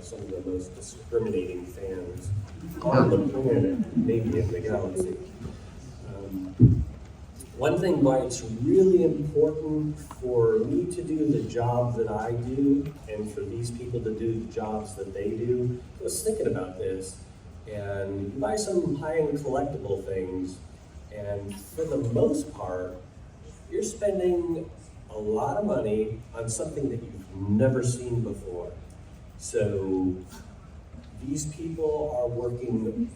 some of the most discriminating fans on the planet, maybe in the galaxy. One thing why it's really important for me to do the job that I do and for these people to do the jobs that they do, I was thinking about this, and you buy some high-end collectible things, and for the most part, you're spending a lot of money on something that you've never seen before. So these people are working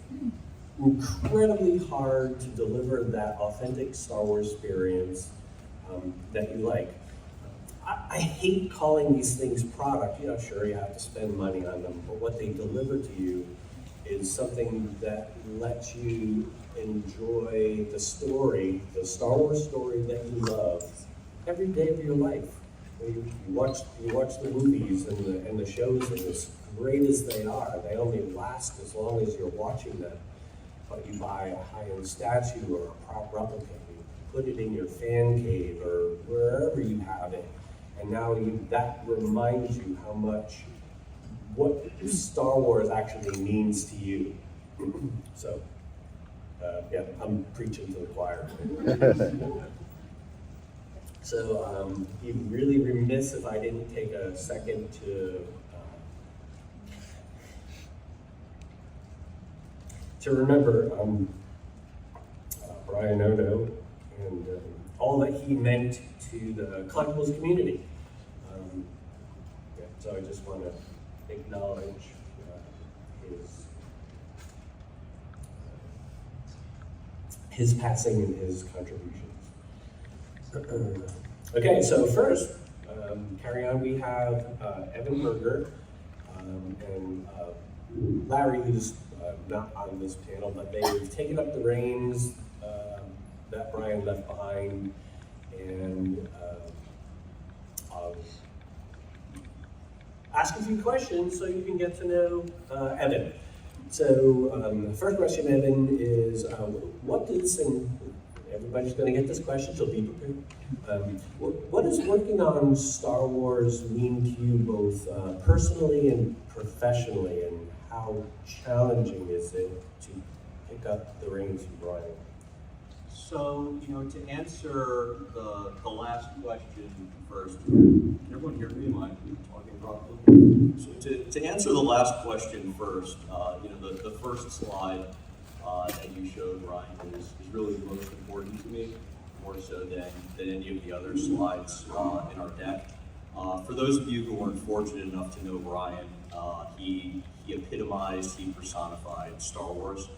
incredibly hard to deliver that authentic Star Wars experience that you like. I hate calling these things product. Sure, you have to spend money on them, but what they deliver to you is something that lets you enjoy the story, the Star Wars story that you love, every day of your life. You watch the movies and the shows, and as great as they are, they only last as long as you're watching them. But you buy a high-end statue or a prop replica, you put it in your fan cave or wherever you have it, and now that reminds you how much what Star Wars actually means to you. So, yeah, I'm preaching to the choir. So, you'd be really remiss if I didn't take a second to remember Brian Odo and all that he meant to the collectibles community. Yeah, so I just want to acknowledge his passing and his contributions. Okay, so first, carry on, we have Evan Berger and Larry, who's not on this panel, but they've taken up the reins that Brian left behind, and I'll ask a few questions so you can get to know Evan. So the first question, Evan, is what does, and everybody's going to get this question, so be prepared. What does working on Star Wars mean to you both personally and professionally, and how challenging is it to pick up the reins from Brian? So, to answer the last question first, can everyone hear me? Am I talking properly? So to answer the last question first, the first slide that you showed, Ryan, is really the most important to me, more so than any of the other slides in our deck. For those of you who weren't fortunate enough to know Ryan, he epitomized, he personified Star Wars.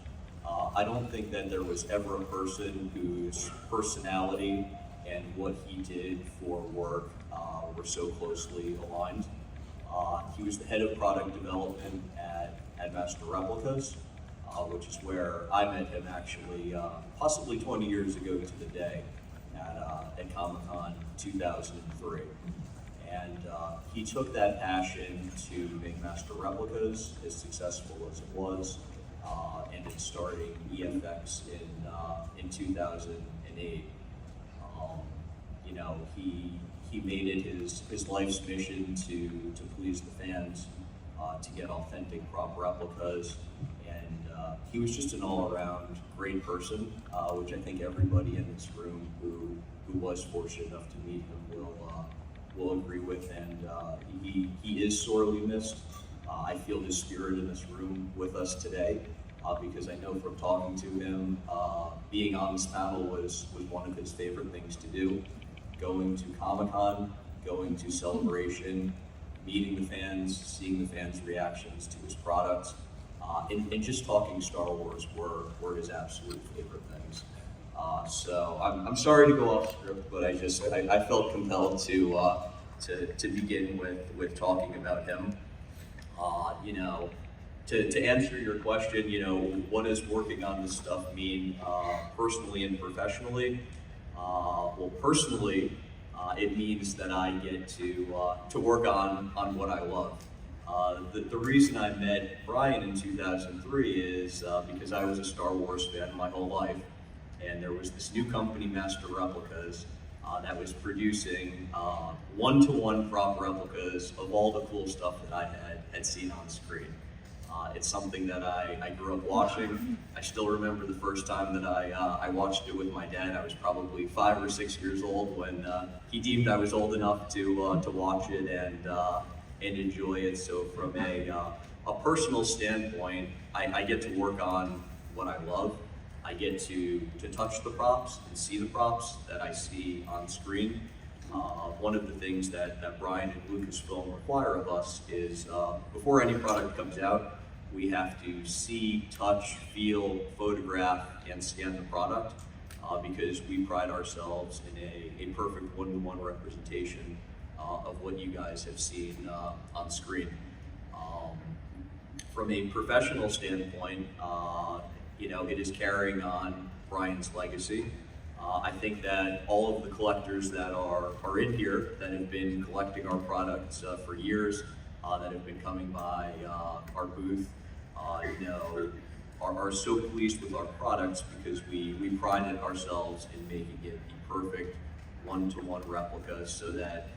I don't think that there was ever a person whose personality and what he did for work were so closely aligned. He was the head of product development at Master Replicas, which is where I met him actually, possibly 20 years ago to the day at Comic-Con 2003. And he took that passion to make Master Replicas as successful as it was, and in starting EFX in 2008. He made it his life's mission to please the fans, to get authentic prop replicas, and he was just an all-around great person, which I think everybody in this room who was fortunate enough to meet him will agree with, and he is sorely missed. I feel his spirit in this room with us today, because I know from talking to him, being on this panel was one of his favorite things to do. Going to Comic-Con, going to Celebration, meeting the fans, seeing the fans' reactions to his products, and just talking Star Wars were his absolute favorite things. So I'm sorry to go off script, but I felt compelled to begin with talking about him. To answer your question, what does working on this stuff mean personally and professionally? Well, personally, it means that I get to work on what I love. The reason I met Brian in 2003 is because I was a Star Wars fan my whole life, and there was this new company, Master Replicas, that was producing one-to-one prop replicas of all the cool stuff that I had seen on screen. It's something that I grew up watching. I still remember the first time that I watched it with my dad. I was probably 5 or 6 years old when he deemed I was old enough to watch it and enjoy it. So from a personal standpoint, I get to work on what I love. I get to touch the props and see the props that I see on screen. One of the things that Brian and Lucasfilm require of us is before any product comes out, we have to see, touch, feel, photograph, and scan the product because we pride ourselves in a perfect one-to-one representation of what you guys have seen on screen. From a professional standpoint, it is carrying on Brian's legacy. I think that all of the collectors that are in here that have been collecting our products for years, that have been coming by our booth, are so pleased with our products because we prided ourselves in making it the perfect one-to-one replica so that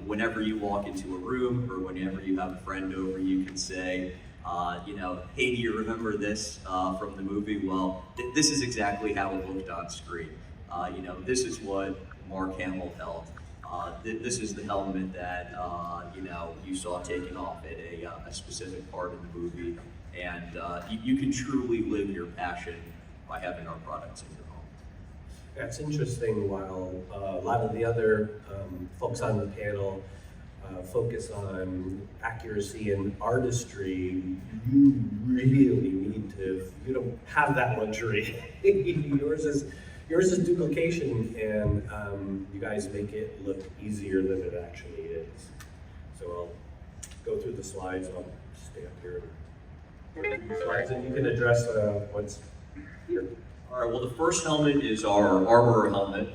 whenever you walk into a room or whenever you have a friend over, you can say, hey, do you remember this from the movie? Well, this is exactly how it looked on screen. This is what Mark Hamill held. This is the helmet that you saw taken off at a specific part in the movie, and you can truly live your passion by having our products in your home. That's interesting. While a lot of the other folks on the panel focus on accuracy and artistry, you really need to. You don't have that luxury. Yours is duplication, and you guys make it look easier than it actually is. So I'll go through the slides. I'll stay up here and slides, and you can address what's here. All right, well, the first helmet is our Armorer helmet.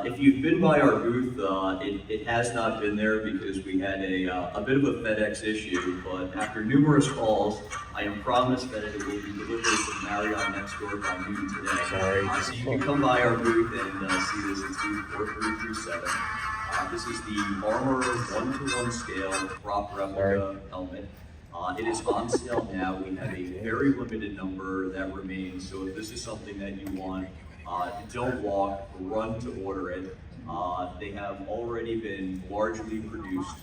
If you've been by our booth, it has not been there because we had a bit of a FedEx issue, but after numerous calls, I am promised that it will be delivered to Marriott next door by noon today. Sorry. So you can come by our booth and see this. It's booth 4337. This is the Armorer one-to-one scale prop replica helmet. It is on sale now. We have a very limited number that remains. So if this is something that you want, don't walk, run to order it. They have already been largely produced.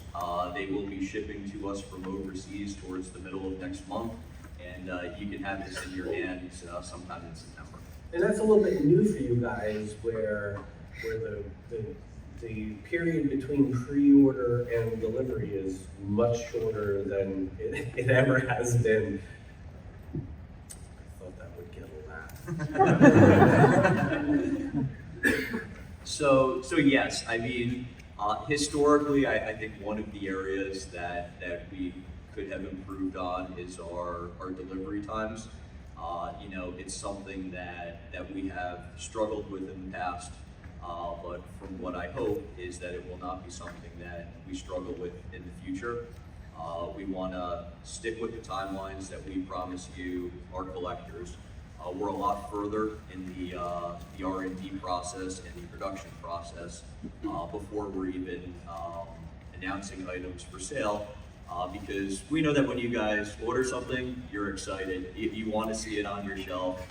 They will be shipping to us from overseas towards the middle of next month, and you can have this in your hands sometime in September. And that's a little bit new for you guys, where the period between pre-order and delivery is much shorter than it ever has been. I thought that would get a laugh. So yes, I mean, historically, I think one of the areas that we could have improved on is our delivery times. It's something that we have struggled with in the past. But from what I hope is that it will not be something that we struggle with in the future. We want to stick with the timelines that we promise you, our collectors. We're a lot further in the R&D process and the production process before we're even announcing items for sale. Because we know that when you guys order something, you're excited. You want to see it on your shelf.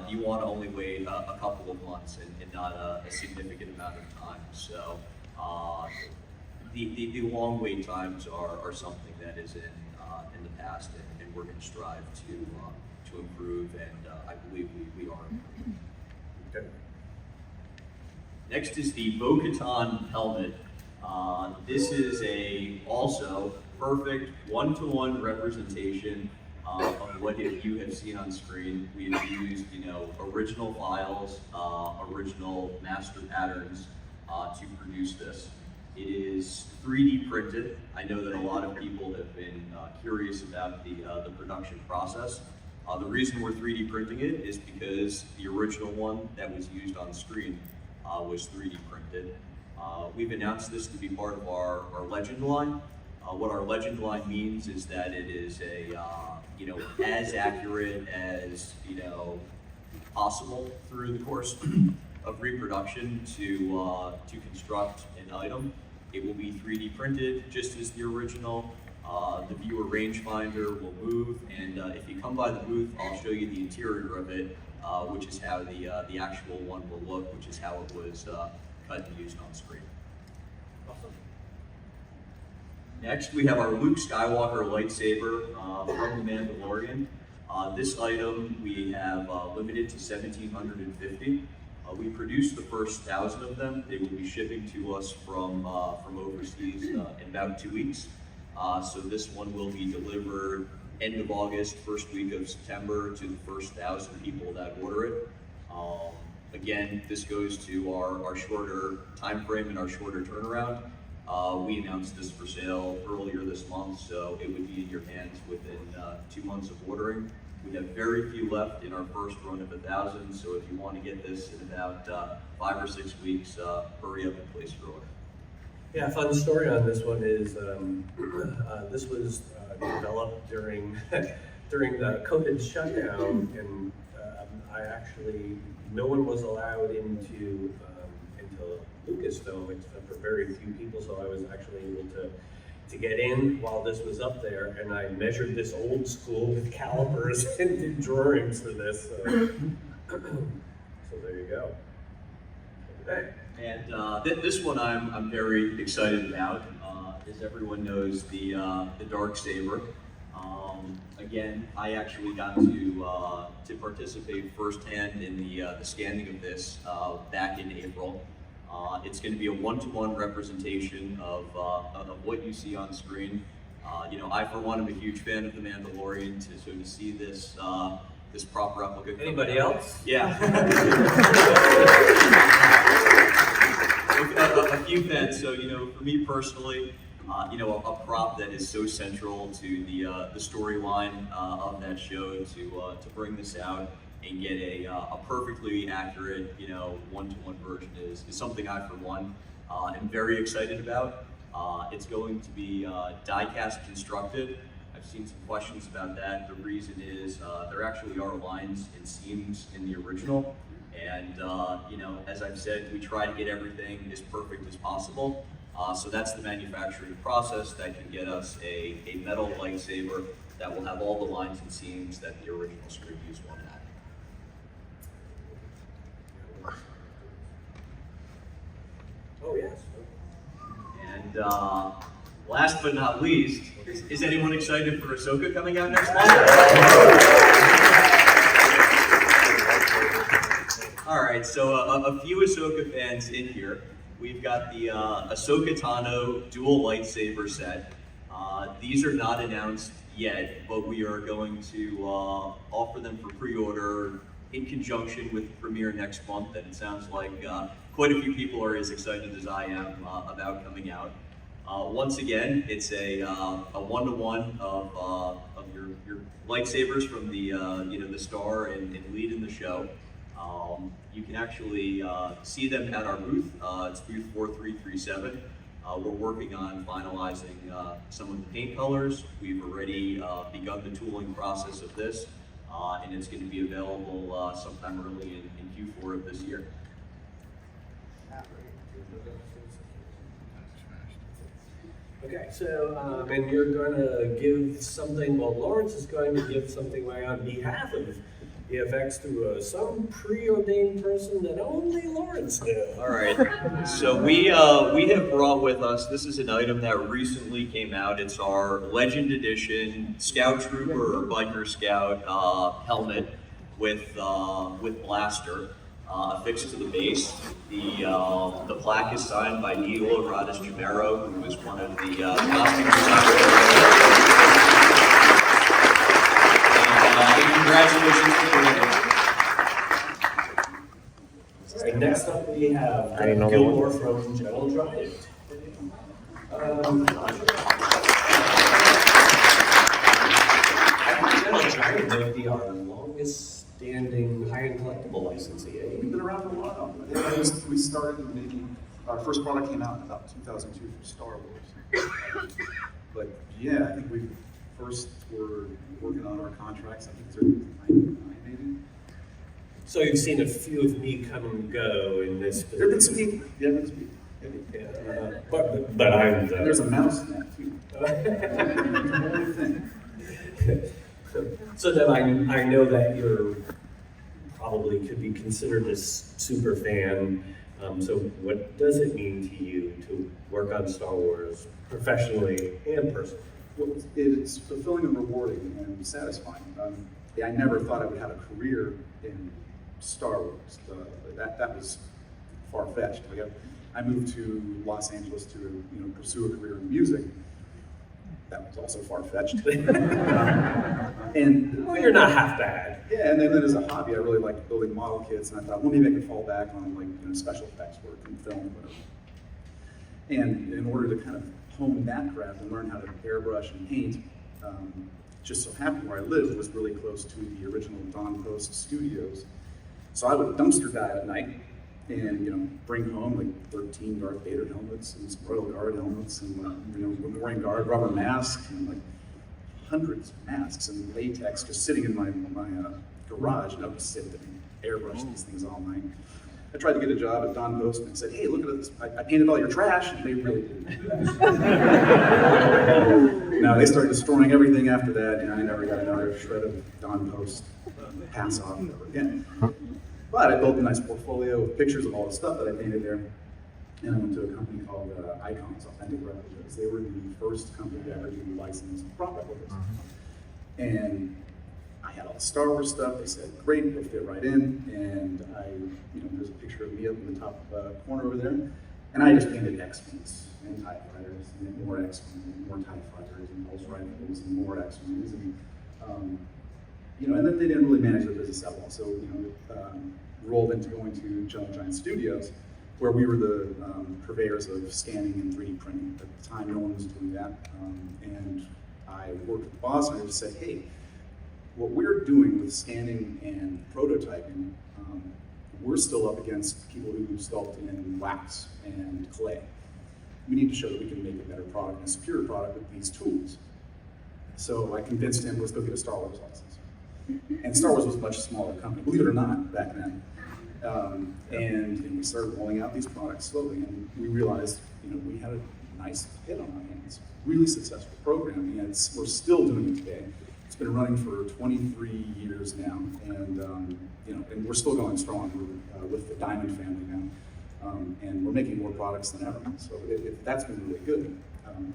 You want to only wait a couple of months and not a significant amount of time. So the long wait times are something that is in the past, and we're going to strive to improve, and I believe we are. Okay. Next is the Bo-Katan helmet. This is also perfect one-to-one representation of what you have seen on screen. We have used, original files, original master patterns to produce this. It is 3D printed. I know that a lot of people have been curious about the production process. The reason we're 3D printing it is because the original one that was used on screen was 3D printed. We've announced this to be part of our Legend line. What our Legend line means is that it is as accurate as possible through the course of reproduction to construct an item. It will be 3D printed, just as the original. The viewer rangefinder will move, and if you come by the booth, I'll show you the interior of it, which is how the actual one will look, which is how it was cut and used on screen. Awesome. Next, we have our Luke Skywalker lightsaber from The Mandalorian. This item we have limited to 1,750. We produced the first 1,000 of them. They will be shipping to us from overseas in about 2 weeks. So this one will be delivered end of August, first week of September to the first 1,000 people that order it. Again, this goes to our shorter time frame and our shorter turnaround. We announced this for sale earlier this month, so it would be in your hands within 2 months of ordering. We have very few left in our first run of 1,000, so if you want to get this in about 5 or 6 weeks, hurry up and place your order. Yeah, fun story on this one is this was developed during during the COVID shutdown, and no one was allowed into Lucasfilm except for very few people, so I was actually able to get in while this was up there, and I measured this old school with calipers and did drawings for this. So there you go. Okay. And this one I'm very excited about. As everyone knows, the dark saber. Again, I actually got to participate firsthand in the scanning of this back in April. It's going to be a one-to-one representation of what you see on screen. I for one am a huge fan of The Mandalorian, so to see this this prop replica. Anybody else? Yeah. A few fans. So for me personally, a prop that is so central to the storyline of that show to bring this out and get a perfectly accurate, one-to-one version is something I, for one, am very excited about. It's going to be die-cast constructed. I've seen some questions about that. The reason is there actually are lines and seams in the original, and as I've said, we try to get everything as perfect as possible. So that's the manufacturing process that can get us a metal lightsaber that will have all the lines and seams that the original screw used one had. Oh, yes. And last but not least, is anyone excited for Ahsoka coming out next month? All right, so a few Ahsoka fans in here. We've got the Ahsoka Tano dual lightsaber set. These are not announced yet, but we are going to offer them for pre-order in conjunction with the premiere next month, and it sounds like quite a few people are as excited as I am about coming out. Once again, it's a one-to-one of your lightsabers from the the star and lead in the show. You can actually see them at our booth. It's booth 4337. We're working on finalizing some of the paint colors. We've already begun the tooling process of this, and it's going to be available sometime early in Q4 of this year. Okay, so and you're going to give something, well, Lawrence is going to give something away on behalf of EFX to some preordained person that only Lawrence knew. All right, so we have brought with us, this is an item that recently came out. It's our Legend Edition Scout Trooper or Biker Scout helmet with blaster affixed to the base. The plaque is signed by Nilo Rodis-Chamero, who is one of the costume designers. Congratulations for winning. Right, next up we have Gilmore from General Drive. General Drive might be our longest standing high-end collectible licensee. We've been around for a while. We started maybe, our first product came out in about 2002 for Star Wars. But yeah, I think we first were working on our contracts, I think it's 99 maybe. So you've seen a few of me come and go in this There have been some position. people, yeah, there's people. Yeah, but I'm the. There's a mouse in that too. It's a whole thing. So then I know that you're probably could be considered a super fan. So what does it mean to you to work on Star Wars professionally and personally? Well, it's fulfilling and rewarding and satisfying. I never thought I would have a career in Star Wars. That was far-fetched. Like I moved to Los Angeles to pursue a career in music. That was also far-fetched. And Well, you're not half bad. yeah, and then as a hobby, I really liked building model kits, and I thought, well, maybe I could fall back on special effects work in film, whatever. And in order to kind of hone that craft and learn how to airbrush and paint, just so happened where I lived was really close to the original Don Post studios. So I would dumpster dive at night and bring home like 13 Darth Vader helmets and some Royal Guard helmets and Memorial Guard rubber masks and like hundreds of masks and latex just sitting in my garage, and I would sit and airbrush these things all night. I tried to get a job at Don Post and I said, hey, look at this, I painted all your trash, and they really didn't do that. No, they started destroying everything after that, and I never got another shred of Don Post pass off ever again. But I built a nice portfolio of pictures of all the stuff that I painted there. And I went to a company called Icons, Authentic Replicas. They were the first company to ever do licensed prop replicas. And I had all the Star Wars stuff. They said, great, it'll fit right in. And there's a picture of me up in the top corner over there. And I just painted X-Wings and TIE Fighters, and more X-Wings, and more TIE Fighters, and Pulse Rifles, and more X-Wings. And then they didn't really manage their business that well. So, rolled into going to Jungle Giant Studios, where we were the purveyors of scanning and 3D printing. At the time, no one was doing that. And I worked with the boss, and I just said, hey, what we're doing with scanning and prototyping, we're still up against people who sculpt in wax and clay. We need to show that we can make a better product and a superior product with these tools. So I convinced him, let's go get a Star Wars license. And Star Wars was a much smaller company, believe it or not, back then. And we started rolling out these products slowly, and we realized, we had a nice hit on our hands. Really successful program, and we're still doing it today. It's been running for 23 years now, and and we're still going strong with the Diamond family now, and we're making more products than ever. So that's been really good.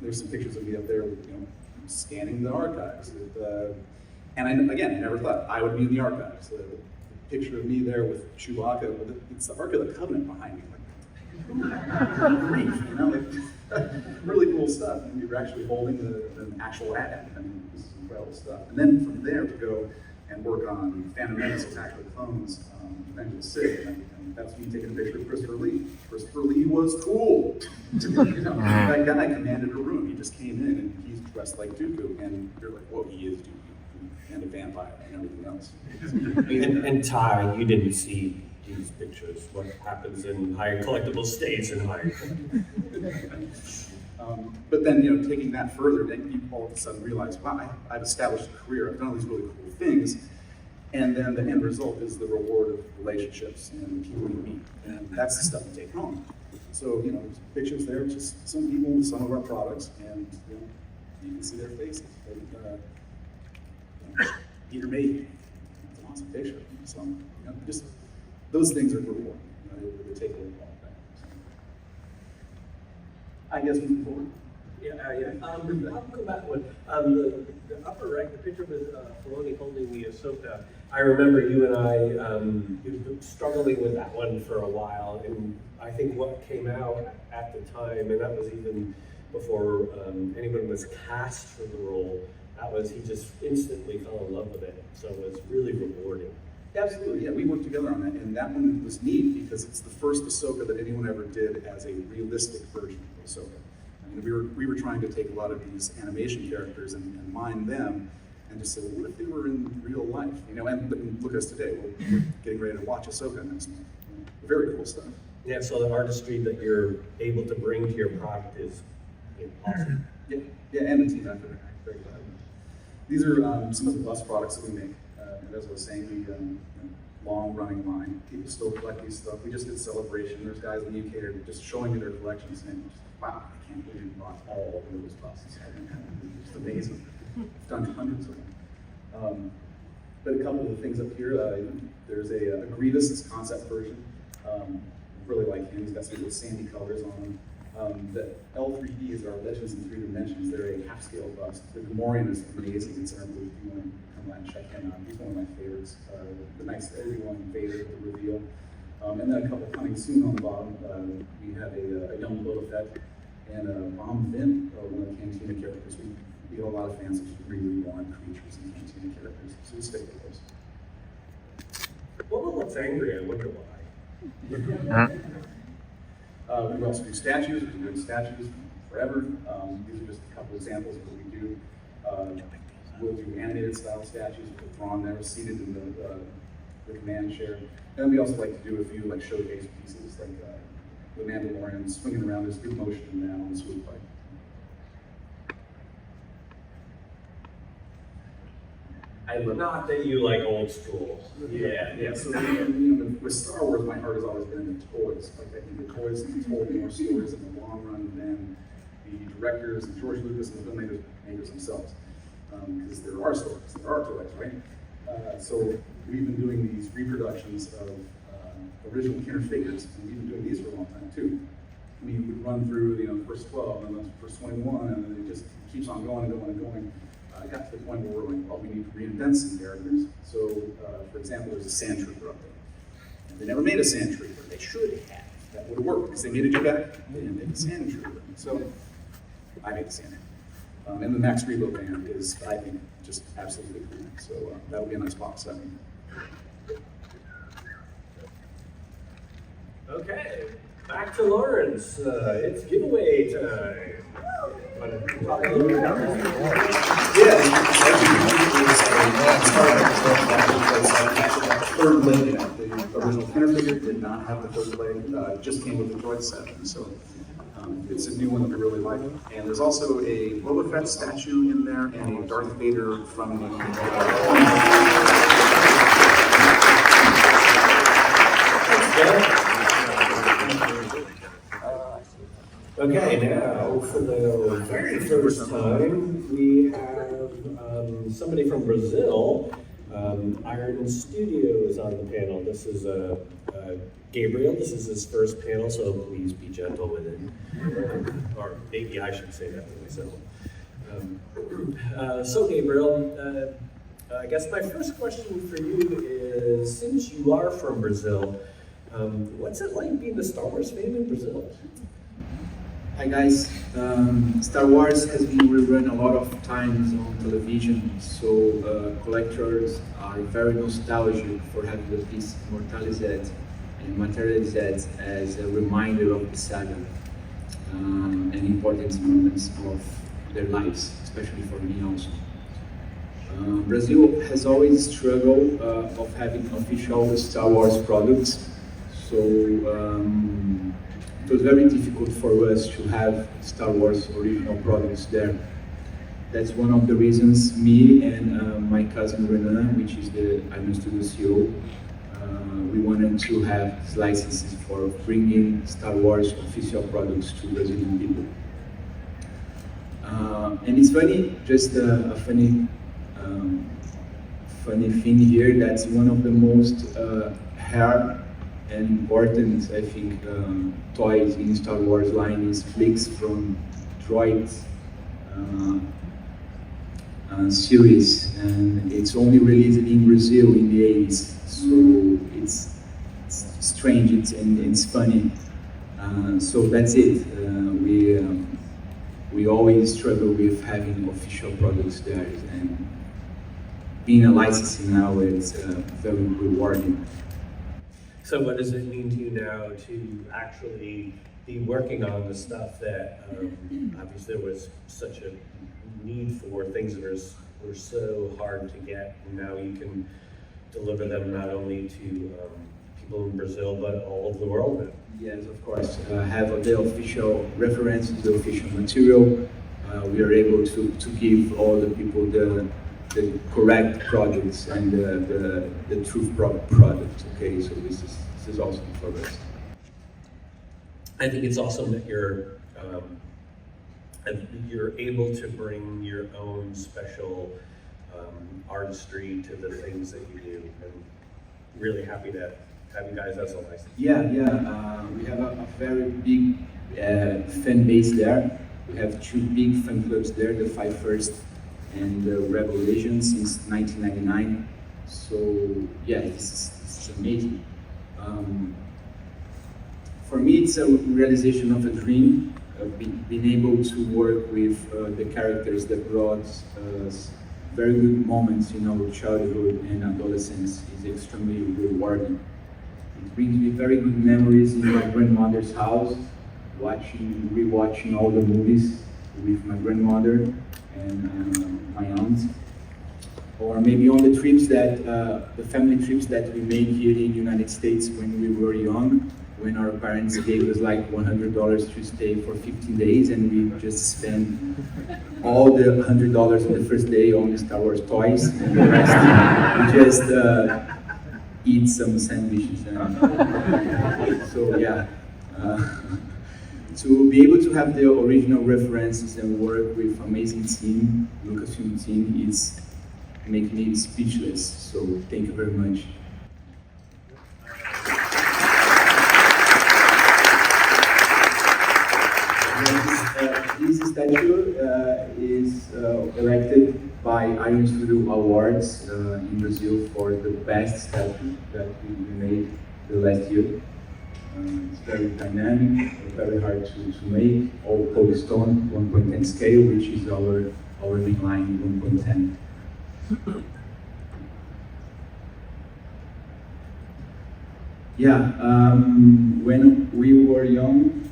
There's some pictures of me up there, scanning the archives. And I never thought I would be in the archives. The picture of me there with Chewbacca, it's the Ark of the Covenant behind me. Really cool stuff. And we were actually holding the actual ad. I mean, this is incredible stuff. And then from there to go and work on Phantom Menace, Attack of the Clones, Revenge of the Sith, and that's me taking a picture of Christopher Lee. Christopher Lee was cool. That guy commanded a room. He just came in and he's dressed like Dooku, and you're like, whoa, he is Dooku, and a vampire and everything else. And Ty, you didn't see these pictures. What happens in higher collectibles stays in higher collectibles. But then, taking that further, then you all of a sudden realize, wow, I've established a career. I've done all these really cool things. And then the end result is the reward of relationships and the people you meet. And that's the stuff you take home. So, there's pictures there, just some people with some of our products, and you can see their faces. Peter Mayhew, it's an awesome picture. So, just those things are rewarding. They take away all that. So, I guess moving forward. I'll go back one. The upper right, the picture with Filoni holding the Ahsoka. I remember you and I you were struggling with that one for a while, and I think what came out at the time, and that was even before anyone was cast for the role, that was he just instantly fell in love with it. So it was really rewarding. Absolutely, yeah, we worked together on that, and that one was neat because it's the first Ahsoka that anyone ever did as a realistic version of Ahsoka. I mean, we were trying to take a lot of these animation characters and mine them, and just say, well, what if they were in real life? And look at us today. We're getting ready to watch Ahsoka next month. Very cool stuff. Yeah, so the artistry that you're able to bring to your product is awesome. Yeah, and the team effort. Very glad. These are some of the bus products that we make. And as I was saying, we long-running line. People still collect these stuff. We just did Celebration. There's guys in the UK that are just showing me their collections, and wow, I can't believe you bought all of those busts. It's just amazing. I've done hundreds of them. But a couple of the things up here, there's a Grievous, it's a concept version. Really like him. He's got some little sandy colors on him. The L3Ds are Legends in 3 dimensions. They're a half-scale bust. The Gamorrean is amazing in terms of, if you want to come out and check him out, he's one of my favorites. The nice everyone Vader, the reveal. And then a couple coming soon on the bottom. We have a young Boba Fett and a Mom Finn, one of the Cantina characters. We have a lot of fans of really want creatures and Cantina characters, so we stick with those. Boba looks angry, I wonder why. We also do statues. We've been doing statues forever. These are just a couple examples of what we do. We'll do animated style statues with Thrawn there, seated in the command chair. And we also like to do a few like showcase pieces, like the Mandalorian swinging around his good motion now on the swoop bike. Not that you like old school. Yeah. So with Star Wars, my heart has always been in the toys. Like I think the toys told more stories in the long run than the directors and George Lucas and the filmmakers themselves. Because there are stories, there are toys, right? So we've been doing these reproductions of original Kenner figures, and we've been doing these for a long time too. We would run through the first 12 and then the first 21, and then it just keeps on going and going and going. I got to the point where we're like, well, we need to reinvent some characters. So, for example, there's a Sand Trooper up there. They never made a Sand Trooper. They should have. That would have worked because they made a Jetpack. They didn't make a Sand Trooper. So, I made the Sand Trooper. And the Max Rebo band is, I think, just absolutely cool. So that'll be a nice box set. Okay, back to Lawrence. It's giveaway time. Talk a little bit about third leg, the original Kenner figure did not have the third leg, it just came with the droid set. So it's a new one that we really like. And there's also a Boba Fett statue in there and a Darth Vader from the Okay, now for the very first time, we have somebody from Brazil. Iron Studio is on the panel. This is Gabriel. This is his first panel, so please be gentle with it. Or maybe I should say that to myself. So Gabriel, I guess my first question for you is, since you are from Brazil, what's it like being a Star Wars fan in Brazil? Hi guys, Star Wars has been rerun a lot of times on television, so collectors are very nostalgic for having the piece immortalized and materialized as a reminder of the saga and important moments of their lives, especially for me also. Brazil has always struggled of having official Star Wars products, so it was very difficult for us to have Star Wars original products there. That's one of the reasons me and my cousin Renan, which is the Iron Studio CEO, we wanted to have licenses for bringing Star Wars official products to Brazilian people. And it's funny, just a funny thing here, that's one of the most rare and important, I think, toys in Star Wars line is Flix from Droid series, and it's only released in Brazil in the 80s, so it's strange, it's funny. So that's it. We always struggle with having official products there, and being a licensee now is very rewarding. So what does it mean to you now to actually be working on the stuff that obviously there was such a need for, things that were so hard to get, and now you can deliver them not only to people in Brazil but all over the world now? Yes, of course. Have the official references, the official material. We are able to give all the people the the correct products and the true product. Okay, so this is awesome for us. I think it's awesome that you're able to bring your own special artistry to the things that you do. I'm really happy to have you guys as a license. Yeah. We have a very big fan base there. We have two big fan clubs there, the Five First and the Revelation, since 1999. So yeah, this is amazing. For me, it's a realization of a dream. Being able to work with the characters that brought us very good moments in our childhood and adolescence is extremely rewarding. It brings me very good memories in my grandmother's house, rewatching all the movies with my grandmother and my aunt. Or maybe on the trips the family trips that we made here in the United States when we were young, when our parents gave us like $100 to stay for 15 days and we just spent all the $100 on the first day on the Star Wars toys, and the rest we just eat some sandwiches. So yeah, to be able to have the original references and work with amazing team, Lucasfilm team, is making me speechless. So thank you very much. This statue is elected by Iron Studio Awards in Brazil for the best statue that we made the last year. It's very dynamic, very hard to make, all polystone, 1.10 scale, which is our main line, 1.10. Yeah, when we were young,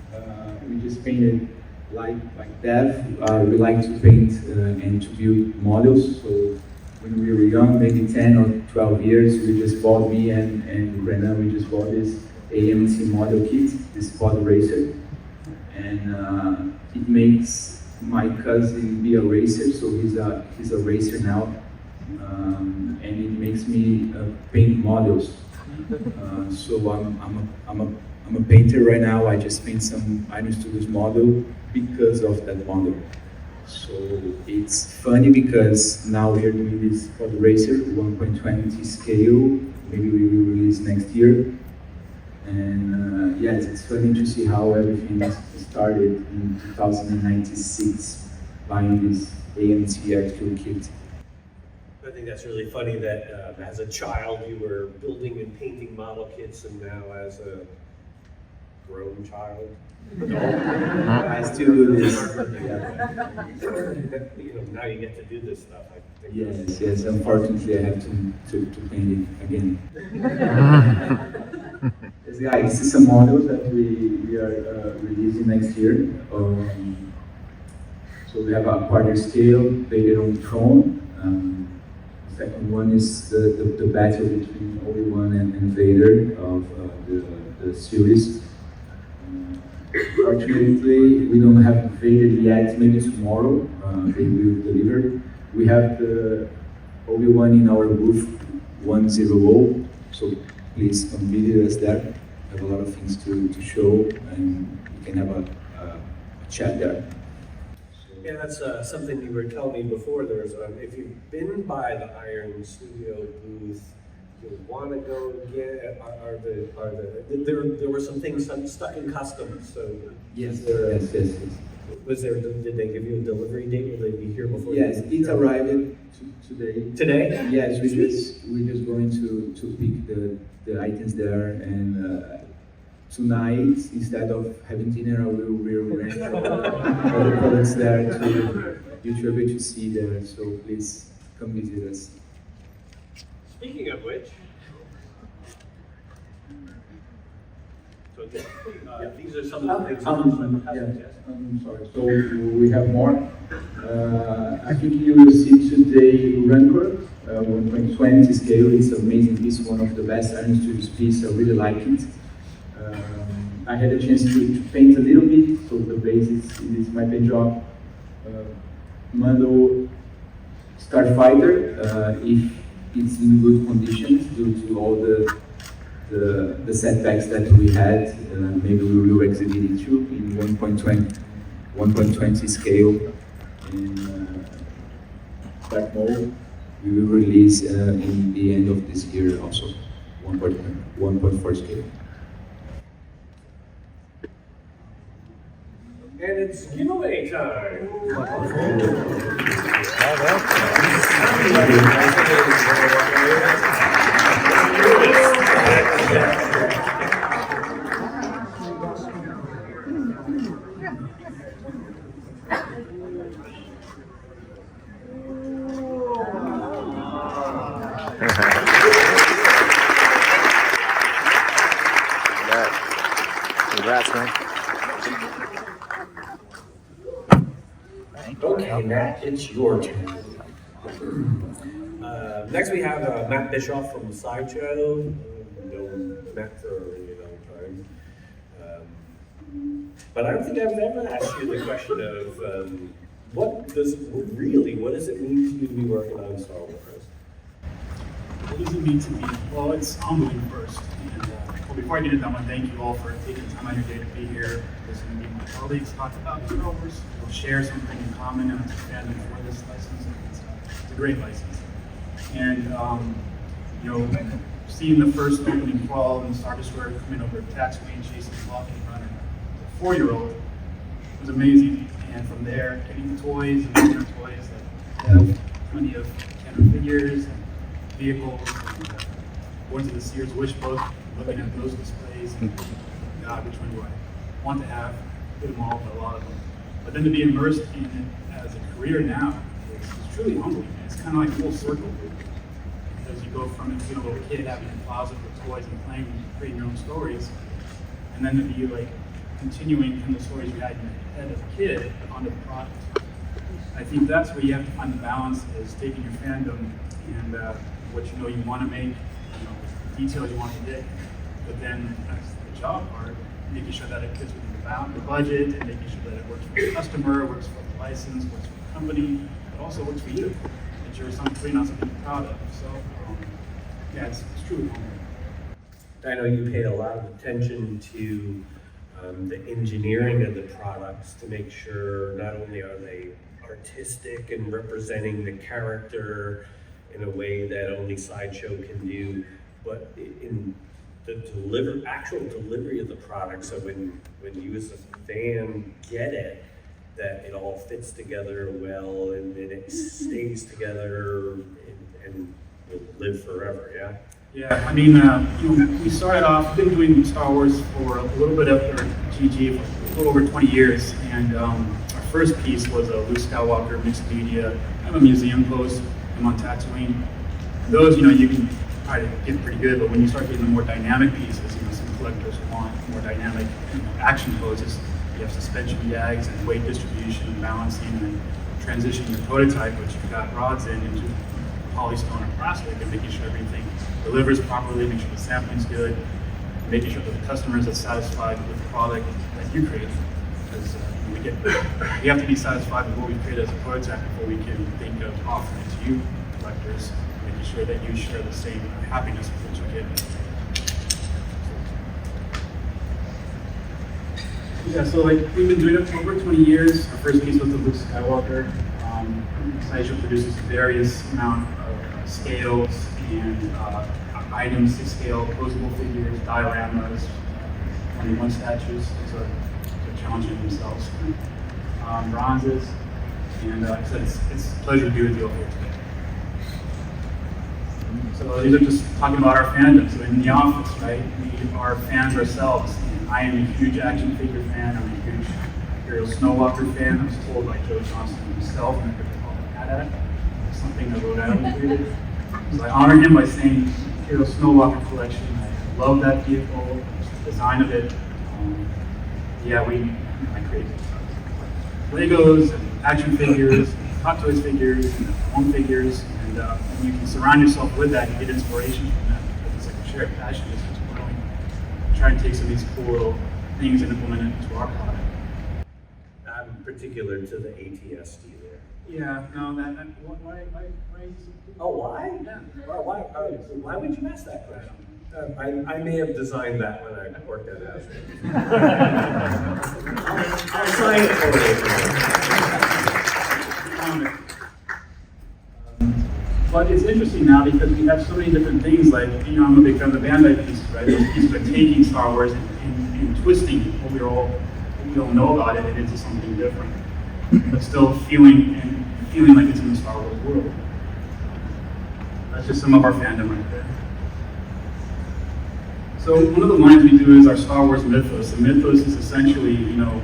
we just painted like Dev. We like to paint and to build models. So when we were young, maybe 10 or 12 years, we just bought, me and Renan, we just bought this AMT model kit, this pod racer. And it makes my cousin be a racer, so he's a racer now. And it makes me paint models. So I'm a painter right now. I just paint some Iron Studios model because of that model. So it's funny because now we are doing this pod racer, 1.20 scale. Maybe we will release next year. And yes, it's funny to see how everything started in 2096, buying this AMT X2 kit. I think that's really funny that as a child you were building and painting model kits, and now as a grown child, I still do this. Now you get to do this stuff. I think Yes. Unfortunately, I have to paint it again. Yes, guys, this is some models that we are releasing next year. So we have a quarter scale, painted on throne. The second one is the battle between Obi-Wan and Vader of the series. Fortunately, we don't have Vader yet. Maybe tomorrow they will deliver. We have the Obi-Wan in our booth 100. So please come visit us there. We have a lot of things to show, and we can have a chat there. Yeah, that's something you were telling me before. There's if you've been by the Iron Studio booth, you'll want to go again. There were some things stuck in customs. So Yes. Was there? Did they give you a delivery date? Will they be here before? Yes, it arrived today. Today? Yes, we're just going to pick the items there, and tonight, instead of having dinner, I will rent all the products there to you'll be able to see there. So please come visit us. Speaking of which, so these are some of the things. I'm sorry. So we have more. I think you will see today Rancor, 1.20 scale. It's an amazing piece, one of the best Iron Studios pieces. I really like it. I had a chance to paint a little bit, so the base is my paint job. Mando Starfighter, if it's in good conditions due to all the setbacks that we had, maybe we will exhibit it too in 1.20 scale in dark mode. We will release in the end of this year also 1.4 scale. And it's giveaway time. Congrats, man. Okay, Matt, it's your turn. Next we have Matt Bischoff from Sideshow. Known Matt for a really long time. But I don't think I've ever asked you the question of what does it mean to you to be working on Star Wars? What does it mean to me? Well, it's humbling first. And well, before I get into that, I want to thank you all for taking time out of your day to be here, listening to me and my colleagues talk about Star Wars. We'll share something in common, and I'm a fan for this license. It's a great license. And you know, seeing the first opening crawl and the Star Destroyer coming over Tatooine, chasing the Locking Runner, as a 4-year-old, was amazing. And from there, getting the toys and the toys that have plenty of Kenner figures and vehicles, and going to the Sears Wish book, looking at those displays, and God, which one do I want to have? Get them all, but a lot of them. But then to be immersed in it as a career now, it's truly humbling. It's kind of like full circle, because you go from being a little kid having a closet with toys and playing and creating your own stories, and then to be like continuing from the stories you had in your head as a kid onto the product. I think that's where you have to find the balance, is taking your fandom and what you know you want to make, details you want to get, but then that's the job part, making sure that it fits within the budget, and making sure that it works for the customer, works for the license, works for the company, but also works for you, that you're putting on something you're proud of. So, yeah, it's truly humbling. I know you pay a lot of attention to the engineering of the products to make sure not only are they artistic and representing the character in a way that only Sideshow can do, but in the actual delivery of the product, so when you as a fan get it, that it all fits together well and it stays together and will live forever, yeah? Yeah, I mean, we started off, been doing Star Wars for a little bit after GG, for a little over 20 years, and our first piece was a Luke Skywalker mixed media, kind of a museum post, him on Tatooine. Those, you can try to get pretty good, but when you start getting the more dynamic pieces, some collectors want more dynamic action poses. You have suspension gags and weight distribution and balancing and transitioning your prototype, which you've got rods in, into polystone or plastic, and making sure everything delivers properly, making sure the sampling's good, making sure that the customers are satisfied with the product that you create. Because we have to be satisfied with what we create as a prototype before we can think of offering it to you collectors, making sure that you share the same happiness with what you get. Yeah, so we've been doing it for over 20 years. Our first piece was the Luke Skywalker. Sideshow produces various amount of scales and items, 6-scale, posable figures, dioramas, 21 statues. Those are challenging themselves. Bronzes, and like I said, it's a pleasure to be with you all here today. So these are just talking about our fandom. So in the office, right, we are fans ourselves. And I am a huge action figure fan. I'm a huge Imperial Snowwalker fan. I was told by Joe Johnston himself, and I could call him that. It's something that Rhode Island created. So I honor him by saying Imperial Snowwalker collection. I love that vehicle, the design of it. I create Legos and action figures, and Hot Toys figures, and home figures, and you can surround yourself with that and get inspiration from that. It's like a shared passion. It's just growing. Try and take some of these cool little things and implement it into our product. I'm particular to the ATSD there. Yeah, no, why Oh, why? Yeah. Well, why would you ask that question? I may have designed that when I worked at Azure. I'll sign it for you. But it's interesting now because we have so many different things, like, you know, I'm a big fan of the Bandai pieces, right? Those pieces are taking Star Wars and twisting what we all know about it into something different, but still feeling like it's in the Star Wars world. That's just some of our fandom right there. So one of the lines we do is our Star Wars mythos. The mythos is essentially, you know,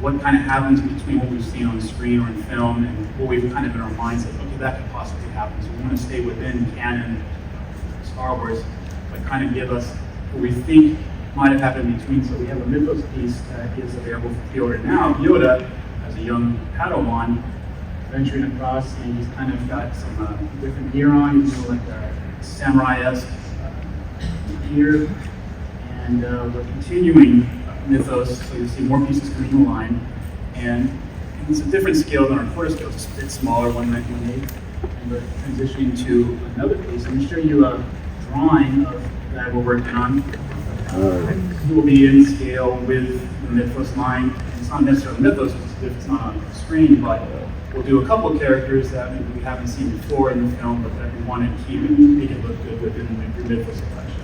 what kind of happens between what we've seen on screen or in film and what we've kind of in our minds said, okay, that could possibly happen. So we want to stay within canon Star Wars, but kind of give us what we think might have happened in between. So we have a mythos piece that is available for pre-order now. Yoda, as a young Padawan, venturing across, and he's kind of got some different gear on, you know, like a samurai-esque gear. And we're continuing mythos, so you'll see more pieces coming in the line. And it's a different scale than our quarter scale, it's a bit smaller, 1/9, and we're transitioning to another piece. I'm going to show you a drawing of that we're working on. It will be in scale with the mythos line. It's not necessarily mythos if it's not on the screen, but we'll do a couple of characters that maybe we haven't seen before in the film, but that we want to keep and make it look good within the mythos collection.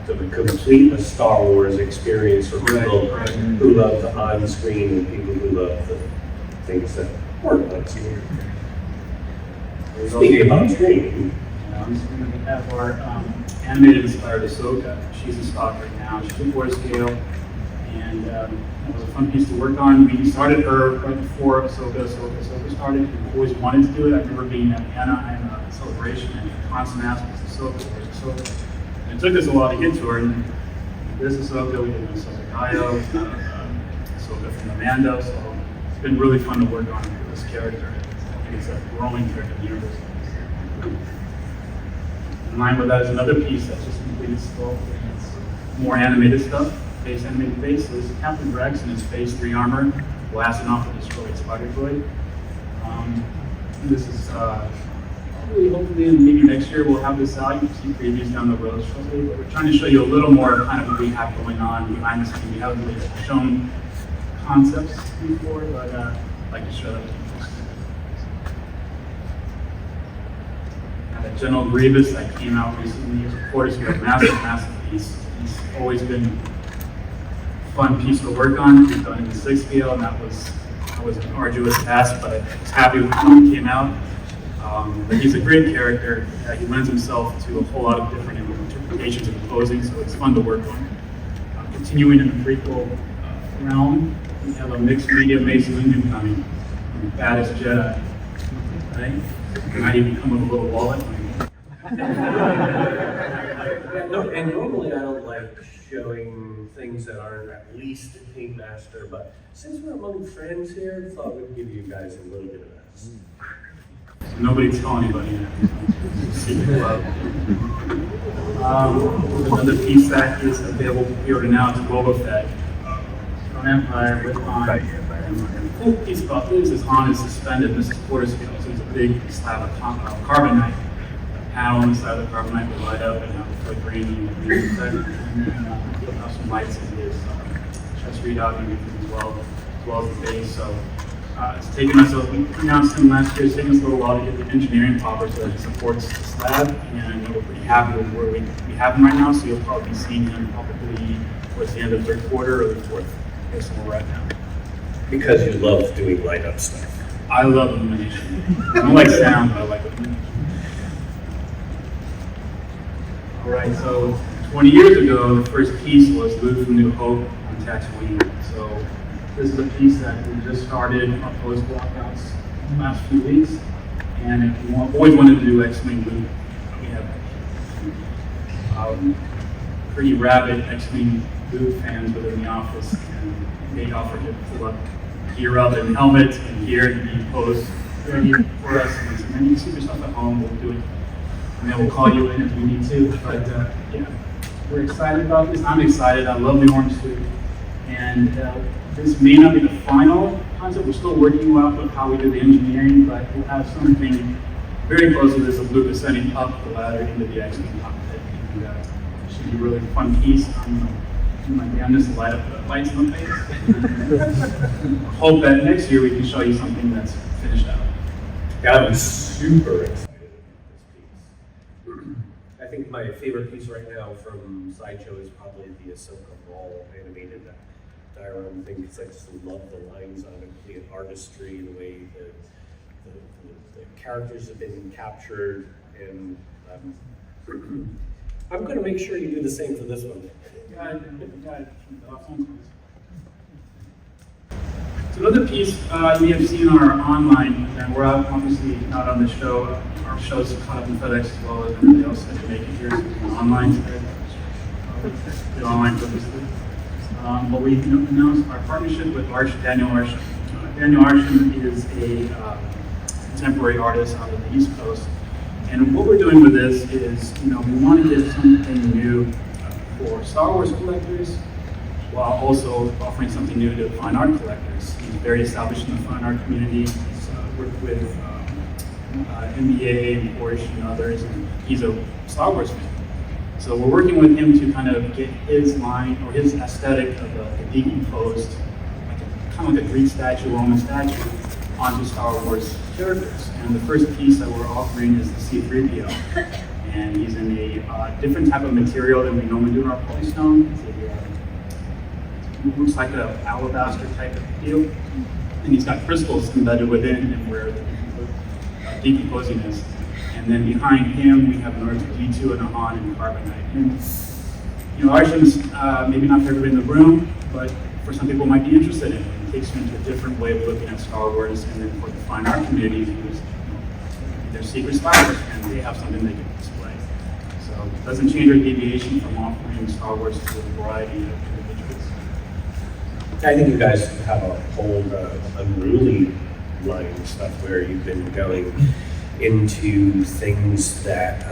To complete a Star Wars experience for people who love the on-screen and people who love the things that weren't on screen. Speaking of on-screen, On screen we have our animated inspired Ahsoka. She's in stock right now. She's a 4 scale, and it was a fun piece to work on. We started her right before Ahsoka started. We always wanted to do it. I remember being at Anaheim celebration and constant ask was Ahsoka, where's Ahsoka? It took us a while to get to her, and this Ahsoka, we did Ahsoka Gaio, Ahsoka from the Mando, so it's been really fun to work on this character. I think it's a growing character in the universe. In line with that is another piece that's just completed sculpt, and it's more animated stuff, animated base. So this is Captain Rex in his Phase 3 armor, blasting off a destroyed spider droid. This is hopefully maybe next year we'll have this out. You can see previews down the road shortly, but we're trying to show you a little more of kind of what we have going on behind the scenes. We haven't really shown concepts before, but I'd like to show that. General Grievous that came out recently. Of course, we have a massive piece. He's always been a fun piece to work on. We've done it in 6 scale, and that was an arduous task, but I was happy with how it came out. But he's a great character. He lends himself to a whole lot of different interpretations of posing, so it's fun to work on. Continuing in the prequel realm, we have a mixed media Mace Windu coming, the baddest Jedi. Right? Might even come with a little wallet. and normally I don't like showing things that aren't at least a King Master, but since we're among friends here, I thought we'd give you guys a little bit of this. So nobody tell anybody. Secret club. Another piece that is available for pre-order now is Boba Fett from Empire with Han. The cool piece about this is Han is suspended in this quarter scale, so it's a big slab of carbonite. The panel on the side of the carbonite will light up and have a flickering and green effect. And then you'll have some lights in his chest readout and everything as well as the base. So it's taken us, we announced him last year, it's taken us a little while to get the engineering popper so that it supports the slab, and we're pretty happy with where we have him right now, so you'll probably be seeing him probably towards the end of the 3rd quarter or the 4th, based on where we're at now. Because you love doing light up stuff. I love illumination. I don't like sound, but I like illumination. All right, so 20 years ago, the first piece was Luke from New Hope on Tatooine. So this is a piece that we just started our post walkouts the last few weeks. And if you always wanted to do X-Wing Luke, we have pretty rabid X-Wing Luke fans within the office. And they offered to pull up gear up and helmets and gear to be posed ready for us. And so then you can see yourself at home, we'll do it. And then we'll call you in if we need to. But yeah, we're excited about this. I'm excited. I love the orange suit. And this may not be the final concept. We're still working out with how we do the engineering, but we'll have something very close to this of Lucas setting up the ladder into the X-Wing cockpit. And it should be a really fun piece. I'm my damnedest to light up the lights in the face. Hope that next year we can show you something that's finished out. Yeah, I'm super excited about this piece. I think my favorite piece right now from Sideshow is probably the Ahsoka Ball animated diorama thing, because I just love the lines on it, the artistry, the way the characters have been captured, and I'm going to make sure you do the same for this one. So another piece you may have seen on our online, and we're obviously not on the show. Our show's caught up in FedEx as well as everybody else had to make it here online today. The online purposes. But we announced our partnership with Daniel Arsham. Daniel Arsham is a contemporary artist out of the East Coast. And what we're doing with this is, we want to get something new for Star Wars collectors, while also offering something new to fine art collectors. He's very established in the fine art community. He's worked with NBA and Porsche and others, and he's a Star Wars fan. So we're working with him to kind of get his line, or his aesthetic of a decomposed, kind of like a Greek statue, Roman statue, onto Star Wars characters. And the first piece that we're offering is the C-3PO. And he's in a different type of material than we normally do in our polystone. It looks like an alabaster type of deal. And he's got crystals embedded within and where the decomposing is. And then behind him, we have an R2-D2 and a Han and carbonite. And, Arsham's maybe not for everybody in the room, but for some people might be interested in it. It takes you into a different way of looking at Star Wars, and then for the fine art community, who's they're secret Star Wars fans, they have something they can display. So it doesn't change our deviation from offering Star Wars to a variety of individuals. I think you guys have a whole unruly line of stuff where you've been going into things that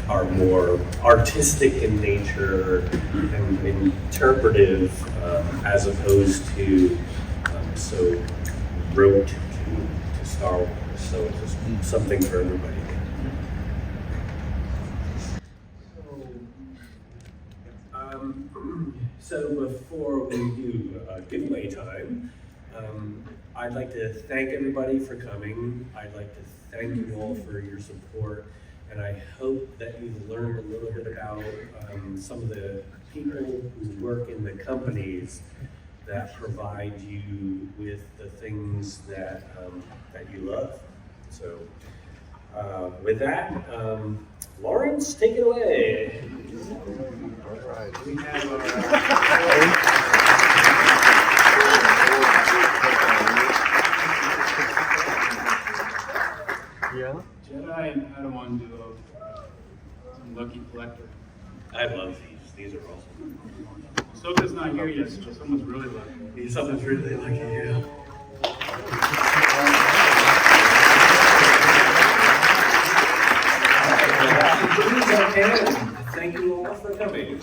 are more artistic in nature and interpretive, as opposed to so rote to Star Wars. So it's just something for everybody. So before we do giveaway time, I'd like to thank everybody for coming. I'd like to thank you all for your support, and I hope that you've learned a little bit about some of the people who work in the companies that provide you with the things that that you love. So with that, Lawrence, take it away. All right. We have Yeah. Jedi and Padawan duo, some lucky collector. I love these. These are awesome. Ahsoka's not here yet, so someone's really lucky. Someone's really lucky, yeah. Thank you all for coming.